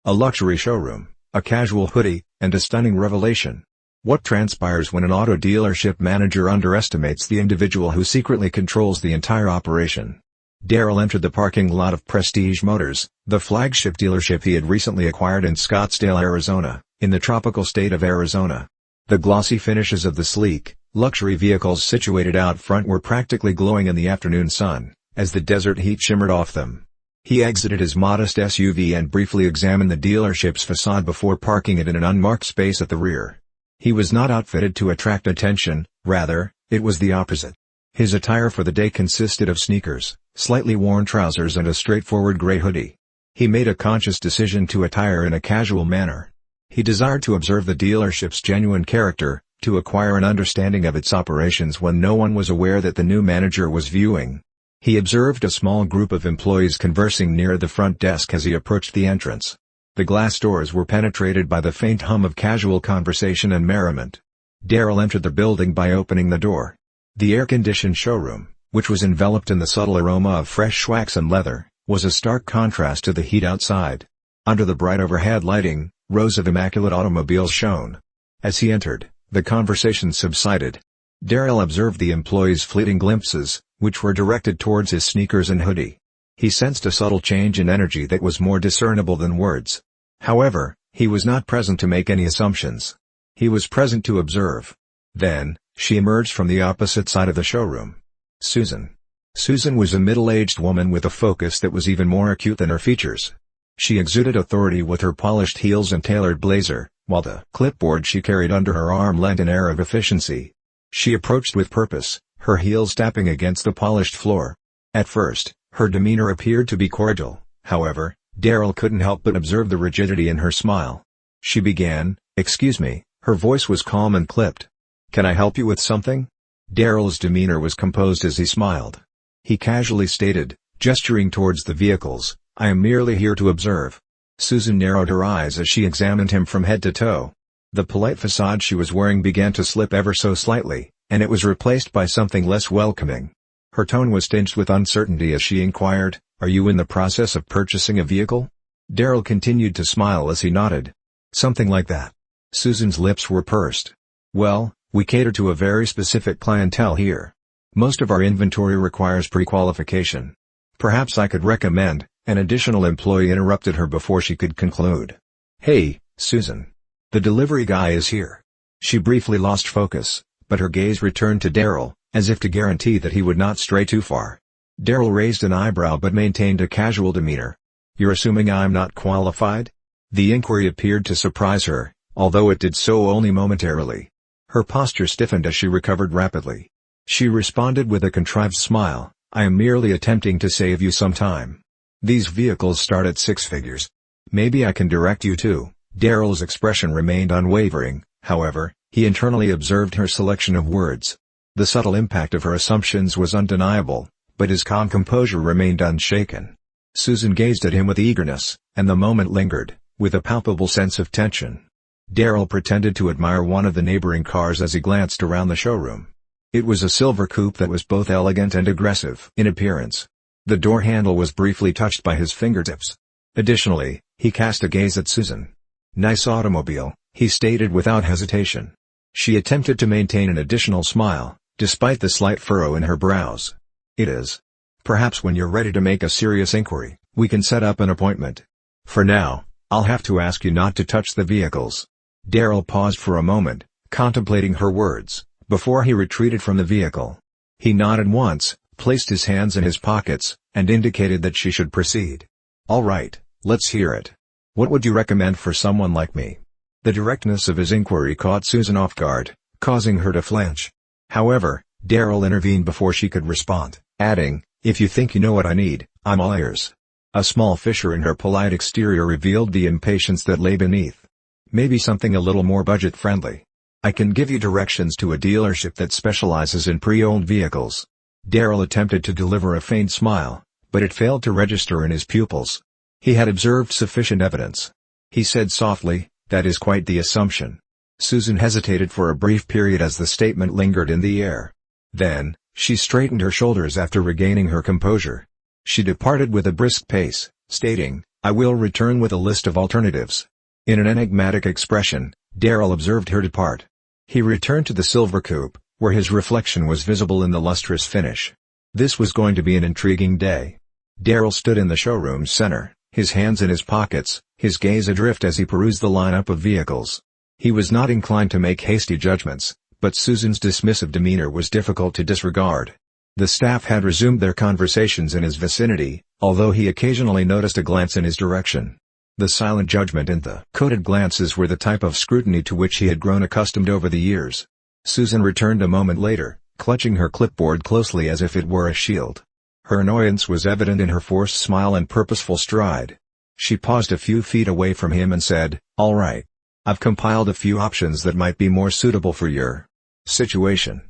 A luxury showroom, a casual hoodie, and a stunning revelation. What transpires when an auto dealership manager underestimates the individual who secretly controls the entire operation? Darrell entered the parking lot of Prestige Motors, the flagship dealership he had recently acquired in Scottsdale, Arizona, in the tropical state of Arizona. The glossy finishes of the sleek, luxury vehicles situated out front were practically glowing in the afternoon sun, as the desert heat shimmered off them. He exited his modest SUV and briefly examined the dealership's facade before parking it in an unmarked space at the rear. He was not outfitted to attract attention, rather, it was the opposite. His attire for the day consisted of sneakers, slightly worn trousers and a straightforward gray hoodie. He made a conscious decision to attire in a casual manner. He desired to observe the dealership's genuine character, to acquire an understanding of its operations when no one was aware that the new manager was viewing. He observed a small group of employees conversing near the front desk as he approached the entrance. The glass doors were penetrated by the faint hum of casual conversation and merriment. Darrell entered the building by opening the door. The air-conditioned showroom, which was enveloped in the subtle aroma of fresh wax and leather, was a stark contrast to the heat outside. Under the bright overhead lighting, rows of immaculate automobiles shone. As he entered, the conversation subsided. Darrell observed the employees' fleeting glimpses, which were directed towards his sneakers and hoodie. He sensed a subtle change in energy that was more discernible than words. However, he was not present to make any assumptions. He was present to observe. Then, she emerged from the opposite side of the showroom. Susan. Susan was a middle-aged woman with a focus that was even more acute than her features. She exuded authority with her polished heels and tailored blazer, while the clipboard she carried under her arm lent an air of efficiency. She approached with purpose, her heels tapping against the polished floor. At first, her demeanor appeared to be cordial, however, Darrell couldn't help but observe the rigidity in her smile. She began, "Excuse me," her voice was calm and clipped. "Can I help you with something?" Darrell's demeanor was composed as he smiled. He casually stated, gesturing towards the vehicles, "I am merely here to observe." Susan narrowed her eyes as she examined him from head to toe. The polite facade she was wearing began to slip ever so slightly, and it was replaced by something less welcoming. Her tone was tinged with uncertainty as she inquired, "Are you in the process of purchasing a vehicle?" Darrell continued to smile as he nodded. "Something like that." Susan's lips were pursed. "Well, we cater to a very specific clientele here. Most of our inventory requires pre-qualification. Perhaps I could recommend," an additional employee interrupted her before she could conclude. "Hey, Susan. The delivery guy is here." She briefly lost focus, but her gaze returned to Darrell, as if to guarantee that he would not stray too far. Darrell raised an eyebrow but maintained a casual demeanor. "You're assuming I'm not qualified?" The inquiry appeared to surprise her, although it did so only momentarily. Her posture stiffened as she recovered rapidly. She responded with a contrived smile, "I am merely attempting to save you some time. These vehicles start at 6 figures. Maybe I can direct you to." Darrell's expression remained unwavering, however, he internally observed her selection of words. The subtle impact of her assumptions was undeniable, but his calm composure remained unshaken. Susan gazed at him with eagerness, and the moment lingered, with a palpable sense of tension. Darrell pretended to admire one of the neighboring cars as he glanced around the showroom. It was a silver coupe that was both elegant and aggressive in appearance. The door handle was briefly touched by his fingertips. Additionally, he cast a gaze at Susan. "Nice automobile," he stated without hesitation. She attempted to maintain an additional smile, despite the slight furrow in her brows. "It is. Perhaps when you're ready to make a serious inquiry, we can set up an appointment. For now, I'll have to ask you not to touch the vehicles." Darrell paused for a moment, contemplating her words, before he retreated from the vehicle. He nodded once, placed his hands in his pockets, and indicated that she should proceed. "All right, let's hear it. What would you recommend for someone like me?" The directness of his inquiry caught Susan off guard, causing her to flinch. However, Darrell intervened before she could respond, adding, "If you think you know what I need, I'm all ears." A small fissure in her polite exterior revealed the impatience that lay beneath. "Maybe something a little more budget-friendly. I can give you directions to a dealership that specializes in pre-owned vehicles." Darrell attempted to deliver a faint smile, but it failed to register in his pupils. He had observed sufficient evidence. He said softly, "That is quite the assumption." Susan hesitated for a brief period as the statement lingered in the air. Then, she straightened her shoulders after regaining her composure. She departed with a brisk pace, stating, I will return with a list of alternatives." In an enigmatic expression, Darrell observed her depart. He returned to the silver coupe, where his reflection was visible in the lustrous finish. This was going to be an intriguing day. Darrell stood in the showroom's center, his hands in his pockets, his gaze adrift as he perused the lineup of vehicles. He was not inclined to make hasty judgments, but Susan's dismissive demeanor was difficult to disregard. The staff had resumed their conversations in his vicinity, although he occasionally noticed a glance in his direction. The silent judgment and the coded glances were the type of scrutiny to which he had grown accustomed over the years. Susan returned a moment later, clutching her clipboard closely as if it were a shield. Her annoyance was evident in her forced smile and purposeful stride. She paused a few feet away from him and said, "All right. I've compiled a few options that might be more suitable for your situation."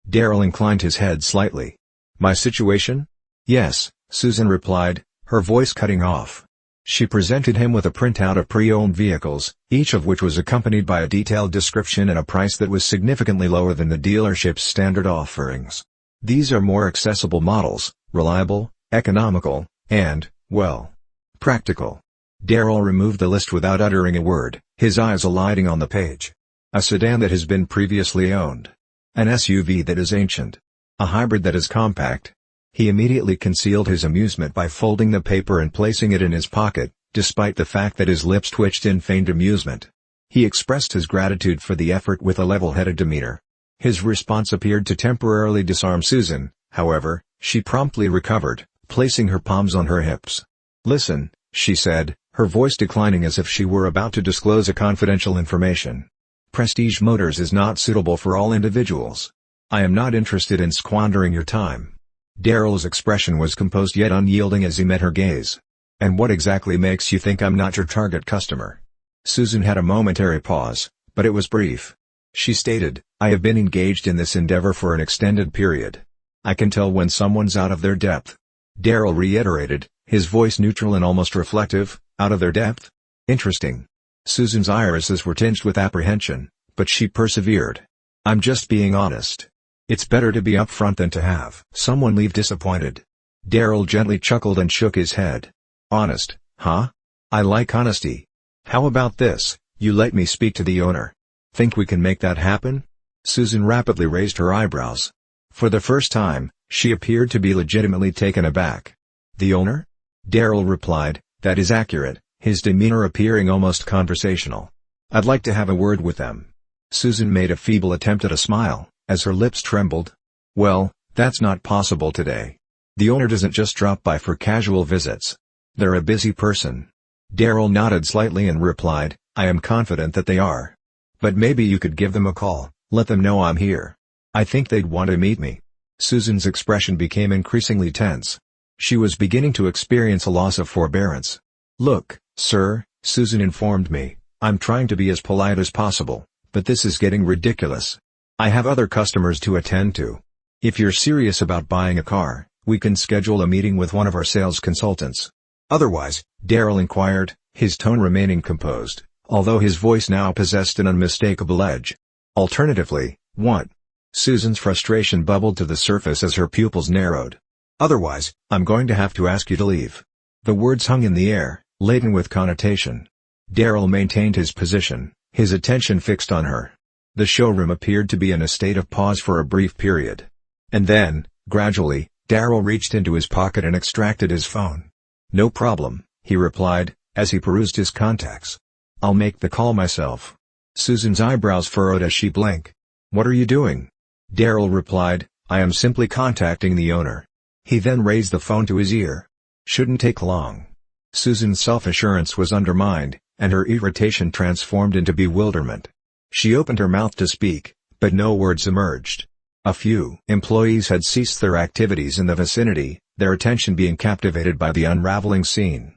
Darrell inclined his head slightly. "My situation?" "Yes," Susan replied, her voice cutting off. She presented him with a printout of pre-owned vehicles, each of which was accompanied by a detailed description and a price that was significantly lower than the dealership's standard offerings. "These are more accessible models, reliable, economical, and, well, practical." Darrell removed the list without uttering a word, his eyes alighting on the page. A sedan that has been previously owned. An SUV that is ancient. A hybrid that is compact. He immediately concealed his amusement by folding the paper and placing it in his pocket, despite the fact that his lips twitched in feigned amusement. He expressed his gratitude for the effort with a level-headed demeanor. His response appeared to temporarily disarm Susan, however, she promptly recovered, placing her palms on her hips. "Listen," she said, her voice declining as if she were about to disclose a confidential information. "Prestige Motors is not suitable for all individuals. I am not interested in squandering your time." Darrell's expression was composed yet unyielding as he met her gaze. "And what exactly makes you think I'm not your target customer?" Susan had a momentary pause, but it was brief. She stated, "I have been engaged in this endeavor for an extended period. I can tell when someone's out of their depth." Darrell reiterated, his voice neutral and almost reflective, "Out of their depth? Interesting." Susan's irises were tinged with apprehension, but she persevered. "I'm just being honest. It's better to be upfront than to have someone leave disappointed." Darrell gently chuckled and shook his head. "Honest, huh? I like honesty. How about this, you let me speak to the owner? Think we can make that happen?" Susan rapidly raised her eyebrows. For the first time, she appeared to be legitimately taken aback. "The owner?" Darrell replied, "That is accurate," his demeanor appearing almost conversational. "I'd like to have a word with them." Susan made a feeble attempt at a smile, as her lips trembled. "Well, that's not possible today. The owner doesn't just drop by for casual visits. They're a busy person." Darrell nodded slightly and replied, "I am confident that they are. But maybe you could give them a call, let them know I'm here. I think they'd want to meet me." Susan's expression became increasingly tense. She was beginning to experience a loss of forbearance. "Look, sir," Susan informed me, "I'm trying to be as polite as possible, but this is getting ridiculous. I have other customers to attend to. If you're serious about buying a car, we can schedule a meeting with one of our sales consultants. Otherwise," Darrell inquired, his tone remaining composed, although his voice now possessed an unmistakable edge. "Alternatively, what?" Susan's frustration bubbled to the surface as her pupils narrowed. "Otherwise, I'm going to have to ask you to leave." The words hung in the air, laden with connotation. Darrell maintained his position, his attention fixed on her. The showroom appeared to be in a state of pause for a brief period. And then, gradually, Darrell reached into his pocket and extracted his phone. "No problem," he replied, as he perused his contacts. "I'll make the call myself." Susan's eyebrows furrowed as she blinked. "What are you doing?" Darrell replied, "I am simply contacting the owner." He then raised the phone to his ear. "Shouldn't take long." Susan's self-assurance was undermined, and her irritation transformed into bewilderment. She opened her mouth to speak, but no words emerged. A few employees had ceased their activities in the vicinity, their attention being captivated by the unraveling scene.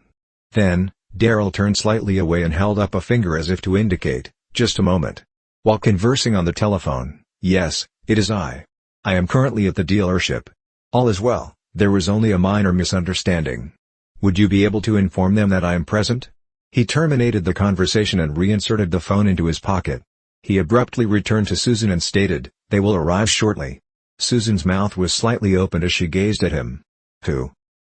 Then, Darrell turned slightly away and held up a finger as if to indicate, "Just a moment." While conversing on the telephone, "Yes, it is I. I am currently at the dealership. All is well, there was only a minor misunderstanding. Would you be able to inform them that I am present?" He terminated the conversation and reinserted the phone into his pocket. He abruptly returned to Susan and stated, "They will arrive shortly." Susan's mouth was slightly opened as she gazed at him.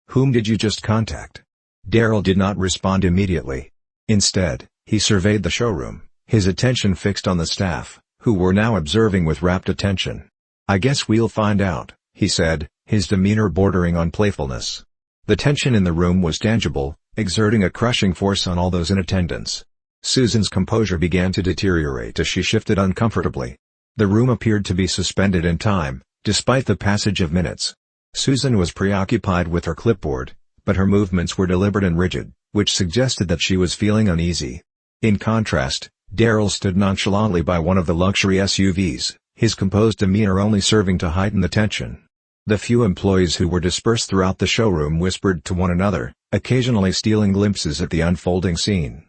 "Whom did you just contact?" Darrell did not respond immediately. Instead, he surveyed the showroom, his attention fixed on the staff, who were now observing with rapt attention. "I guess we'll find out," he said, his demeanor bordering on playfulness. The tension in the room was tangible, exerting a crushing force on all those in attendance. Susan's composure began to deteriorate as she shifted uncomfortably. The room appeared to be suspended in time, despite the passage of minutes. Susan was preoccupied with her clipboard, but her movements were deliberate and rigid, which suggested that she was feeling uneasy. In contrast, Darrell stood nonchalantly by one of the luxury SUVs, his composed demeanor only serving to heighten the tension. The few employees who were dispersed throughout the showroom whispered to one another, occasionally stealing glimpses at the unfolding scene.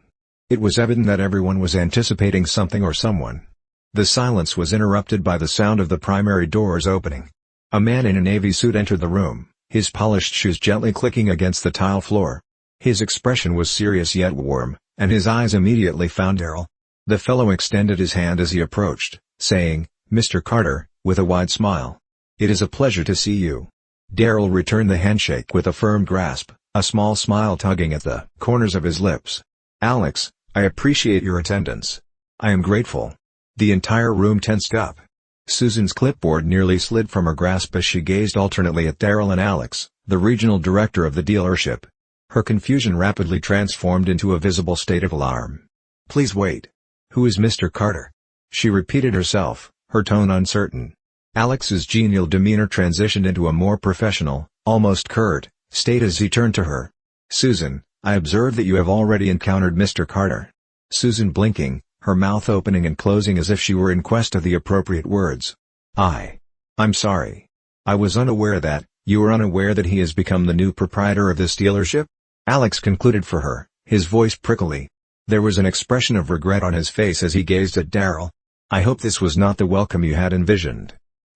It was evident that everyone was anticipating something or someone. The silence was interrupted by the sound of the primary doors opening. A man in a navy suit entered the room, his polished shoes gently clicking against the tile floor. His expression was serious yet warm, and his eyes immediately found Darrell. The fellow extended his hand as he approached, saying, "Mr. Carter," with a wide smile. "It is a pleasure to see you." Darrell returned the handshake with a firm grasp, a small smile tugging at the corners of his lips. "Alex, I appreciate your attendance. I am grateful." The entire room tensed up. Susan's clipboard nearly slid from her grasp as she gazed alternately at Darrell and Alex, the regional director of the dealership. Her confusion rapidly transformed into a visible state of alarm. "Please wait. Who is Mr. Carter?" she repeated herself, her tone uncertain. Alex's genial demeanor transitioned into a more professional, almost curt, state as he turned to her. "Susan, I observe that you have already encountered Mr. Carter." Susan blinking, her mouth opening and closing as if she were in quest of the appropriate words. I'm sorry. I was unaware that." "You are unaware that he has become the new proprietor of this dealership?" Alex concluded for her, his voice prickly. There was an expression of regret on his face as he gazed at Darrell. "I hope this was not the welcome you had envisioned."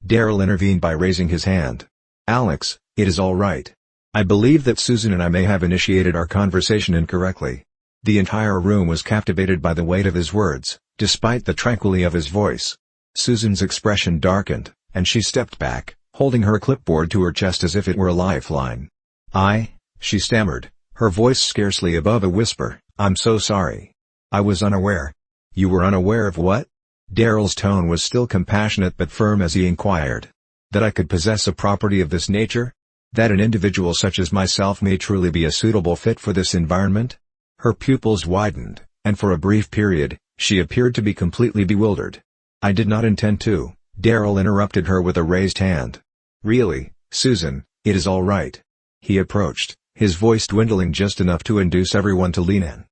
Darrell intervened by raising his hand. "Alex, it is all right. I believe that Susan and I may have initiated our conversation incorrectly." The entire room was captivated by the weight of his words, despite the tranquility of his voice. Susan's expression darkened, and she stepped back, holding her clipboard to her chest as if it were a lifeline. She stammered, her voice scarcely above a whisper, "I'm so sorry. I was unaware." "You were unaware of what?" Darrell's tone was still compassionate but firm as he inquired. "That I could possess a property of this nature? That an individual such as myself may truly be a suitable fit for this environment?" Her pupils widened, and for a brief period, she appeared to be completely bewildered. "I did not intend to," Darrell interrupted her with a raised hand. "Really, Susan, it is all right." He approached, his voice dwindling just enough to induce everyone to lean in.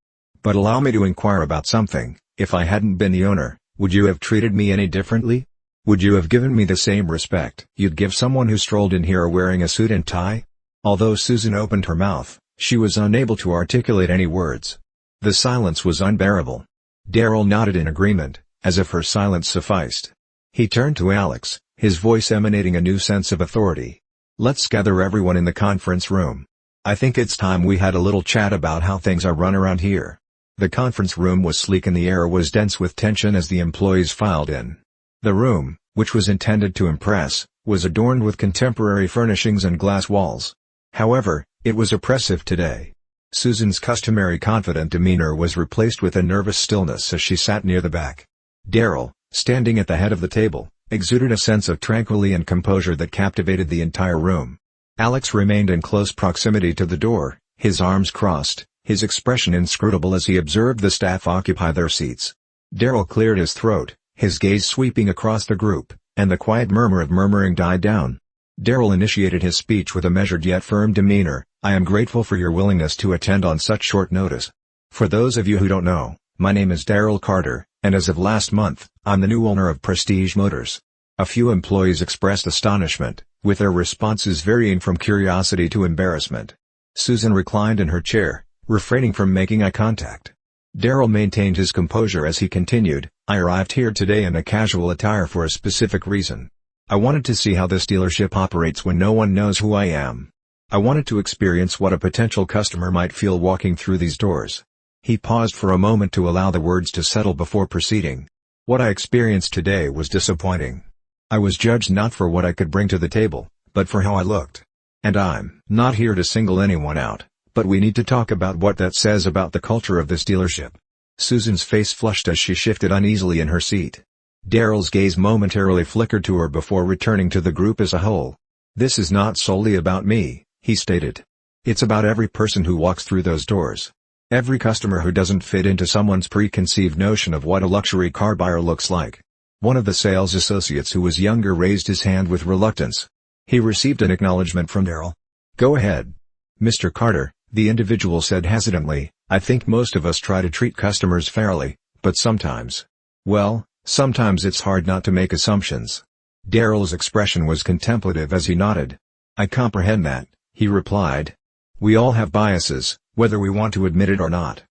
"But allow me to inquire about something. If I hadn't been the owner, would you have treated me any differently? Would you have given me the same respect you'd give someone who strolled in here wearing a suit and tie?" Although Susan opened her mouth, she was unable to articulate any words. The silence was unbearable. Darrell nodded in agreement, as if her silence sufficed. He turned to Alex, his voice emanating a new sense of authority. "Let's gather everyone in the conference room. I think it's time we had a little chat about how things are run around here." The conference room was sleek and the air was dense with tension as the employees filed in. The room, which was intended to impress, was adorned with contemporary furnishings and glass walls. However, it was oppressive today. Susan's customary confident demeanor was replaced with a nervous stillness as she sat near the back. Darrell, standing at the head of the table, exuded a sense of tranquility and composure that captivated the entire room. Alex remained in close proximity to the door, his arms crossed, his expression inscrutable as he observed the staff occupy their seats. Darrell cleared his throat, his gaze sweeping across the group, and the quiet murmur of murmuring died down. Darrell initiated his speech with a measured yet firm demeanor. "I am grateful for your willingness to attend on such short notice. For those of you who don't know, my name is Darrell Carter, and as of last month, I'm the new owner of Prestige Motors." A few employees expressed astonishment, with their responses varying from curiosity to embarrassment. Susan reclined in her chair, refraining from making eye contact. Darrell maintained his composure as he continued, "I arrived here today in a casual attire for a specific reason. I wanted to see how this dealership operates when no one knows who I am. I wanted to experience what a potential customer might feel walking through these doors." He paused for a moment to allow the words to settle before proceeding. "What I experienced today was disappointing. I was judged not for what I could bring to the table, but for how I looked. And I'm not here to single anyone out, But we need to talk about what that says about the culture of this dealership." Susan's face flushed as she shifted uneasily in her seat. Darrell's gaze momentarily flickered to her before returning to the group as a whole. "This is not solely about me," he stated. "It's about every person who walks through those doors. Every customer who doesn't fit into someone's preconceived notion of what a luxury car buyer looks like." One of the sales associates who was younger raised his hand with reluctance. He received an acknowledgement from Darrell. "Go ahead, Mr. Carter," the individual said hesitantly. "I think most of us try to treat customers fairly, but sometimes it's hard not to make assumptions." Darrell's expression was contemplative as he nodded. "I comprehend that," he replied. "We all have biases, whether we want to admit it or not.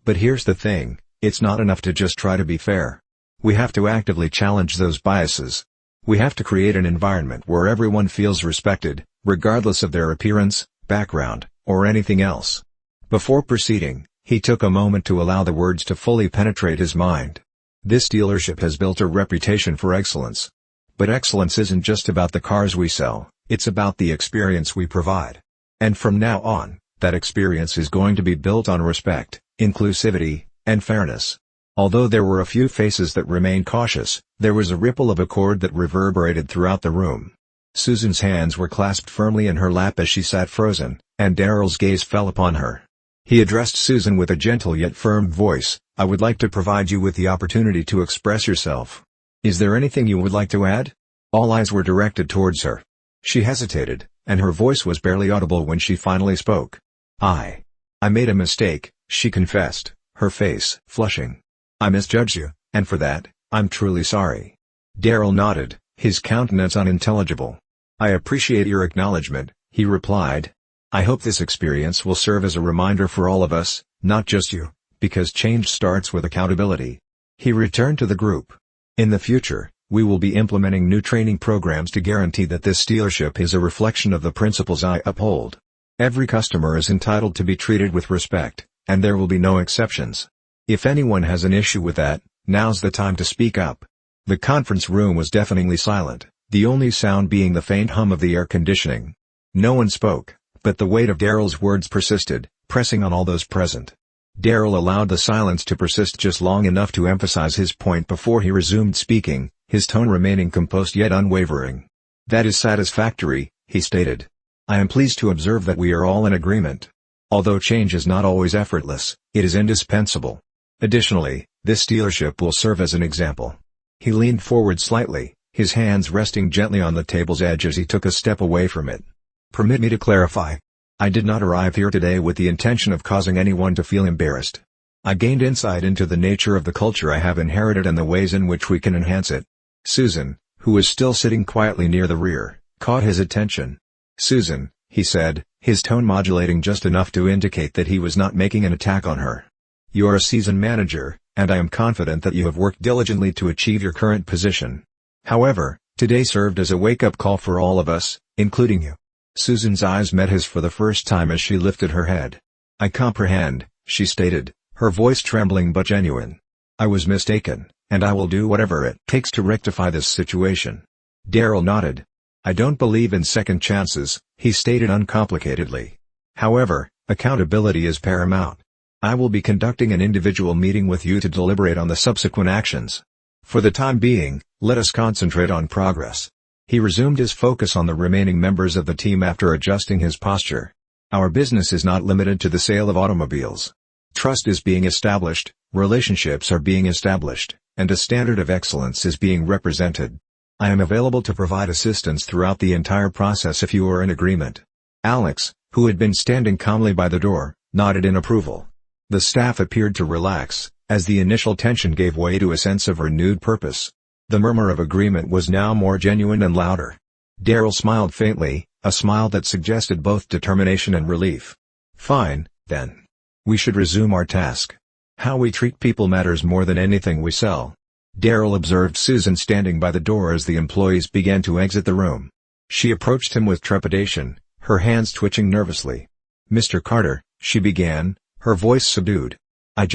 But here's the thing, it's not enough to just try to be fair. We have to actively challenge those biases. We have to create an environment where everyone feels respected, regardless of their appearance, background, or anything else." Before proceeding, he took a moment to allow the words to fully penetrate his mind. "This dealership has built a reputation for excellence. But excellence isn't just about the cars we sell, it's about the experience we provide. And from now on, that experience is going to be built on respect, inclusivity, and fairness." Although there were a few faces that remained cautious, there was a ripple of accord that reverberated throughout the room. Susan's hands were clasped firmly in her lap as she sat frozen, and Darrell's gaze fell upon her. He addressed Susan with a gentle yet firm voice. "I would like to provide you with the opportunity to express yourself. Is there anything you would like to add?" All eyes were directed towards her. She hesitated, and her voice was barely audible when she finally spoke. I made a mistake," she confessed, her face flushing. "I misjudged you, and for that, I'm truly sorry." Darrell nodded, his countenance unintelligible. "I appreciate your acknowledgement," he replied. "I hope this experience will serve as a reminder for all of us, not just you, because change starts with accountability." He returned to the group. "In the future, we will be implementing new training programs to guarantee that this dealership is a reflection of the principles I uphold. Every customer is entitled to be treated with respect, and there will be no exceptions. If anyone has an issue with that, now's the time to speak up." The conference room was deafeningly silent, the only sound being the faint hum of the air conditioning. No one spoke, but the weight of Darrell's words persisted, pressing on all those present. Darrell allowed the silence to persist just long enough to emphasize his point before he resumed speaking, his tone remaining composed yet unwavering. "That is satisfactory," he stated. "I am pleased to observe that we are all in agreement. Although change is not always effortless, it is indispensable. Additionally, this dealership will serve as an example." He leaned forward slightly, his hands resting gently on the table's edge as he took a step away from it. "Permit me to clarify. I did not arrive here today with the intention of causing anyone to feel embarrassed. I gained insight into the nature of the culture I have inherited and the ways in which we can enhance it." Susan, who was still sitting quietly near the rear, caught his attention. "Susan," he said, his tone modulating just enough to indicate that he was not making an attack on her. "You are a seasoned manager, and I am confident that you have worked diligently to achieve your current position. However, today served as a wake-up call for all of us, including you." Susan's eyes met his for the first time as she lifted her head. "I comprehend," she stated, her voice trembling but genuine. "I was mistaken, and I will do whatever it takes to rectify this situation." Darrell nodded. "I don't believe in second chances," he stated uncomplicatedly. "However, accountability is paramount. I will be conducting an individual meeting with you to deliberate on the subsequent actions. For the time being, let us concentrate on progress." He resumed his focus on the remaining members of the team after adjusting his posture. "Our business is not limited to the sale of automobiles. Trust is being established, relationships are being established, and a standard of excellence is being represented. I am available to provide assistance throughout the entire process if you are in agreement." Alex, who had been standing calmly by the door, nodded in approval. The staff appeared to relax, as the initial tension gave way to a sense of renewed purpose. The murmur of agreement was now more genuine and louder. Darrell smiled faintly, a smile that suggested both determination and relief. "Fine, then. We should resume our task. How we treat people matters more than anything we sell." Darrell observed Susan standing by the door as the employees began to exit the room. She approached him with trepidation, her hands twitching nervously. "Mr. Carter," she began, her voice subdued. I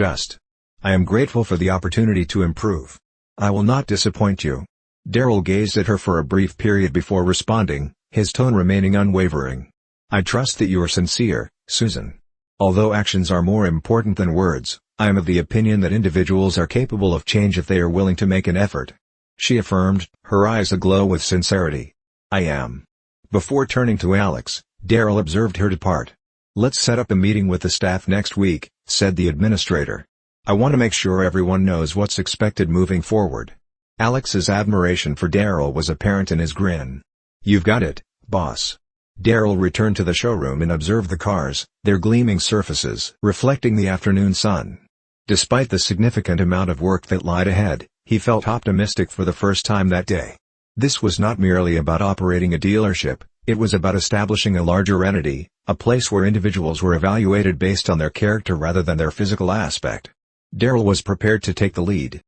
am grateful for the opportunity to improve. I will not disappoint you." Darrell gazed at her for a brief period before responding, his tone remaining unwavering. "I trust that you are sincere, Susan. Although actions are more important than words, I am of the opinion that individuals are capable of change if they are willing to make an effort," she affirmed, her eyes aglow with sincerity. "I am." Before turning to Alex, Darrell observed her depart. "Let's set up a meeting with the staff next week," said the administrator. "I want to make sure everyone knows what's expected moving forward." Alex's admiration for Darrell was apparent in his grin. "You've got it, boss." Darrell returned to the showroom and observed the cars, their gleaming surfaces reflecting the afternoon sun. Despite the significant amount of work that lied ahead, he felt optimistic for the first time that day. This was not merely about operating a dealership, it was about establishing a larger entity, a place where individuals were evaluated based on their character rather than their physical aspect. Darrell was prepared to take the lead,